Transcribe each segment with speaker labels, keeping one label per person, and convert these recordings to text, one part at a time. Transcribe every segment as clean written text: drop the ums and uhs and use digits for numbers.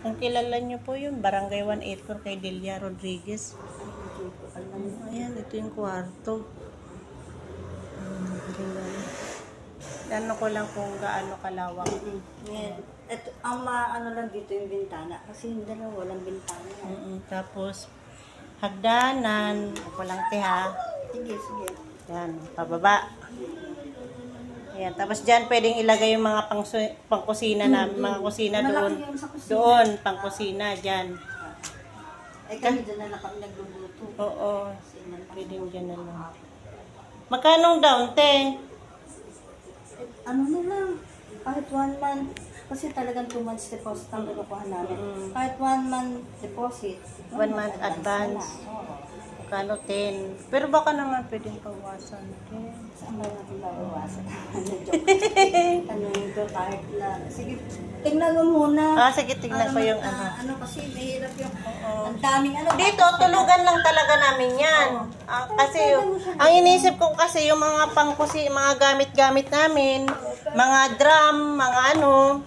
Speaker 1: Kung kilala niyo po yun, Barangay 184 kay Delia Rodriguez. Ayan, ito yung kwarto. Ano ko lang kung gaano kalawak.
Speaker 2: Ito, ang maano lang dito yung bintana. Kasi yung dalawa walang bintana.
Speaker 1: Tapos, hagdanan. Walang tiha.
Speaker 2: Sige, sige.
Speaker 1: Yan, pababa. Ayan, tapos dyan pwedeng ilagay yung mga pangkusina na, mga kusina doon. Doon, pangkusina, dyan.
Speaker 2: Eh kami dyan na lang kami nagluluto.
Speaker 1: Oo, pwedeng dyan na lang. Magkano down, te?
Speaker 2: Ano na lang, kahit 1 month, kasi talagang 2 months deposit ang nakukuha namin. Kahit 1 month deposit.
Speaker 1: 1 month advance. Magkano 10. Pero baka naman pwedeng pawasan.
Speaker 2: Saan ba natin bawasan? Ano ito, kahit na. Sige, tingnan mo muna.
Speaker 1: Sige, tingnan ko yung ano.
Speaker 2: Ano kasi, mahirap yung, ang daming ano.
Speaker 1: Dito, tulugan lang talaga namin yan. Kasi ang inisip ko kasi yung mga mga gamit-gamit namin, mga drum, mga ano.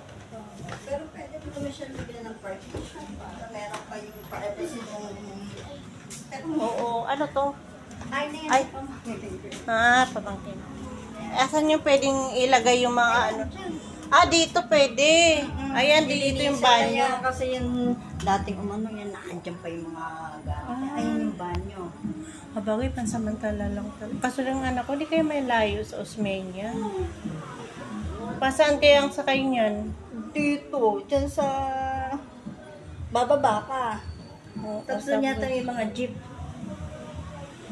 Speaker 2: Pero pwede mo naman siya bigyan ng partition para meron pa yung privacy mo.
Speaker 1: Oo, ano to?
Speaker 2: Ay, na yan.
Speaker 1: Ay. Pamangkin. Asan yung pwedeng ilagay yung mga ano? Dito pwede. Ayan, dito yung banyo.
Speaker 2: Kasi yung dating umano yan, nakandyan pa yung mga gamit. Ayun yung banyo.
Speaker 1: Habagay, pansamantala lang. Kaso lang anak ko, di kayo may layo sa Osmeña. Pasaan kayo ang sakay niyan?
Speaker 2: Dito, dyan sa bababa ka. Tapos doon yata yung mga jeep.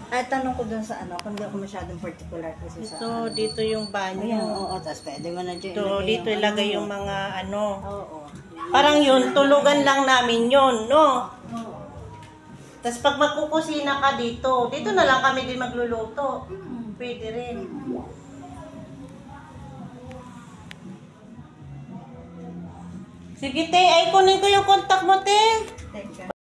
Speaker 2: Ay, tanong ko doon sa ano, kung di ako masyadong particular kasi sa...
Speaker 1: Dito yung banyo.
Speaker 2: Ayan, oo, tapos pwede mo na dyan.
Speaker 1: Dito ilagay yung mga ano.
Speaker 2: Oo.
Speaker 1: Parang yun, tulugan lang namin yun, no?
Speaker 2: Oo.
Speaker 1: Tapos pag magkukusina ka dito na lang kami din magluluto. Pwede rin. Sige, te. Ay, kunin ko yung contact mo, te.
Speaker 2: Teka.